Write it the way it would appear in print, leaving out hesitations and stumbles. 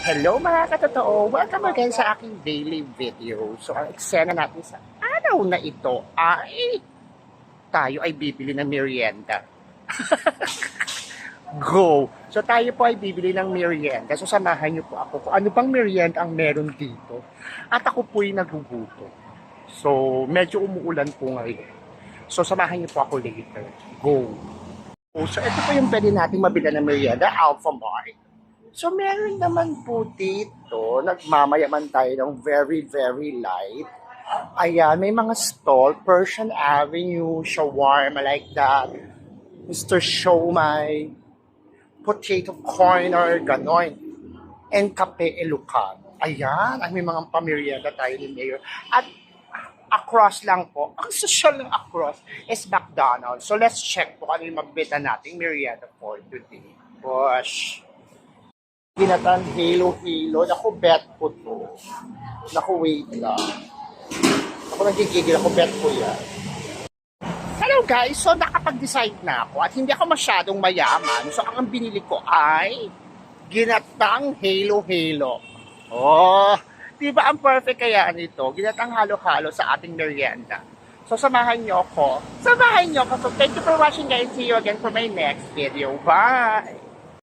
Hello mga katotoo! Welcome again sa aking daily video. So ang eksena natin sa araw na ito ay tayo ay bibili ng merienda. Go! So tayo po ay bibili ng merienda. So samahan niyo po ako kung ano bang merienda ang meron dito. At ako po ay nagugutom. So medyo umuulan po ngayon. So samahan niyo po ako later. Go! So ito po yung pwede natin mabila ng merienda, Alpha Mart. So, meron naman po dito, nagmamayaman tayo ng very, very light. Ayan, may mga stall, Persian Avenue, shawarma like that, Mr. Shomai, potato corner, ganon, and kape Ilocano. Ayan, may mga pamerienda tayo ni Mayor. At across lang po, ang social ng across is McDonald's. So, let's check po ano yung magbenta nating merienda for today. Gosh! Ginatan Halo. Naku, bet ko to. Naku, wait lang. Ako nagigigil ako, bet ko yan. Hello guys, so nakapag-decide na ako at hindi ako masyadong mayaman. So ang binili ko ay ginatang Halo. Oh, di ba ang perfect kaya nito? Ginatang halo-halo sa ating merienda. So samahan nyo ko. So thank you for watching guys. See you again for my next video. Bye!